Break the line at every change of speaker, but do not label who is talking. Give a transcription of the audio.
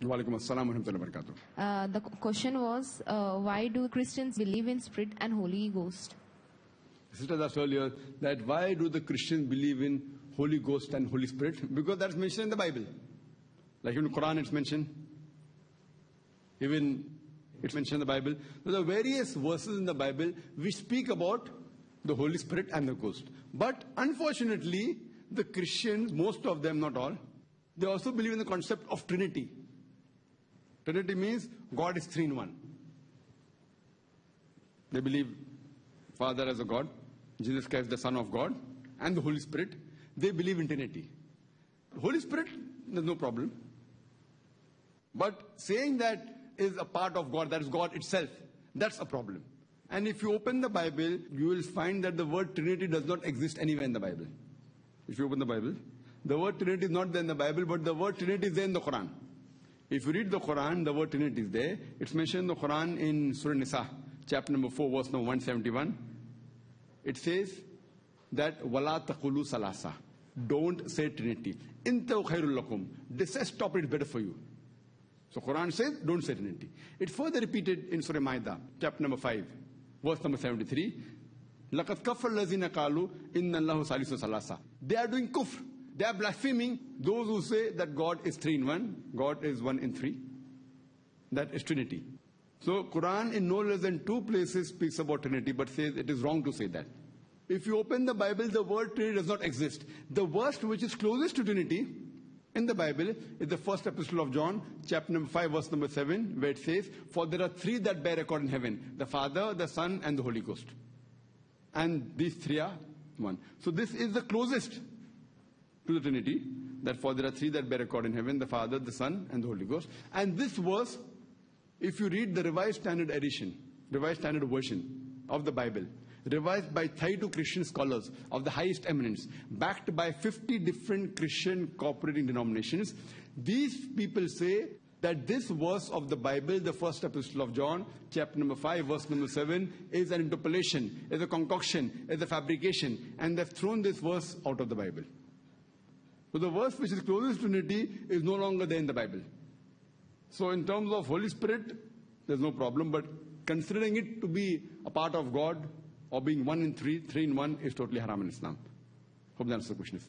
Walaikum assalam wa rahmatullahi wa barakatuh.
The question was, why do Christians believe in Spirit and Holy Ghost?
Sister asked earlier that why do the Christians believe in Holy Ghost and Holy Spirit? Because that's mentioned in the Bible. Like in the Quran it's mentioned. Even it's mentioned in the Bible. There are various verses in the Bible which speak about the Holy Spirit and the Ghost. But unfortunately, the Christians, most of them, not all, they also believe in the concept of Trinity. Trinity means God is three in one. They believe Father as a God, Jesus Christ the Son of God, and the Holy Spirit. They believe in Trinity. The Holy Spirit, there's no problem. But saying that is a part of God, that is God itself, that's a problem. And if you open the Bible, you will find that the word Trinity does not exist anywhere in the Bible. If you open the Bible, the word Trinity is not there in the Bible, but the word Trinity is there in the Quran. If you read the Quran, the word Trinity is there. It's mentioned in the Quran in Surah Nisa, chapter number 4, verse number 171. It says that Wala taqulu salasa. Don't say Trinity. Intahu khairul lakum. This says stop it, better for you. So Quran says don't say Trinity. It further repeated in Surah Maida, chapter number 5, verse number 73. Laqad kafar lazina qalu inna Allahu salisu salasa. They are doing kufr. They are blaspheming those who say that God is three in one, God is one in three. That is Trinity. So Quran in no less than 2 places speaks about Trinity, but says it is wrong to say that. If you open the Bible, the word Trinity does not exist. The verse which is closest to Trinity in the Bible is the first epistle of John, chapter number 5, verse number 7, where it says, for there are 3 that bear record in heaven, the Father, the Son, and the Holy Ghost. And these 3 are one. So this is the closest to the Trinity, that for there are 3 that bear record in heaven, the Father, the Son, and the Holy Ghost. And this verse, if you read the Revised Standard Edition, Revised Standard Version of the Bible, revised by 32 Christian scholars of the highest eminence, backed by 50 different Christian cooperating denominations, these people say that this verse of the Bible, the first epistle of John, chapter number 5, verse number 7, is an interpolation, is a concoction, is a fabrication, and they've thrown this verse out of the Bible. So the verse which is closest to Trinity is no longer there in the Bible. So in terms of Holy Spirit, there's no problem, but considering it to be a part of God or being one in three in one is totally haram in Islam. Hope that answers the question.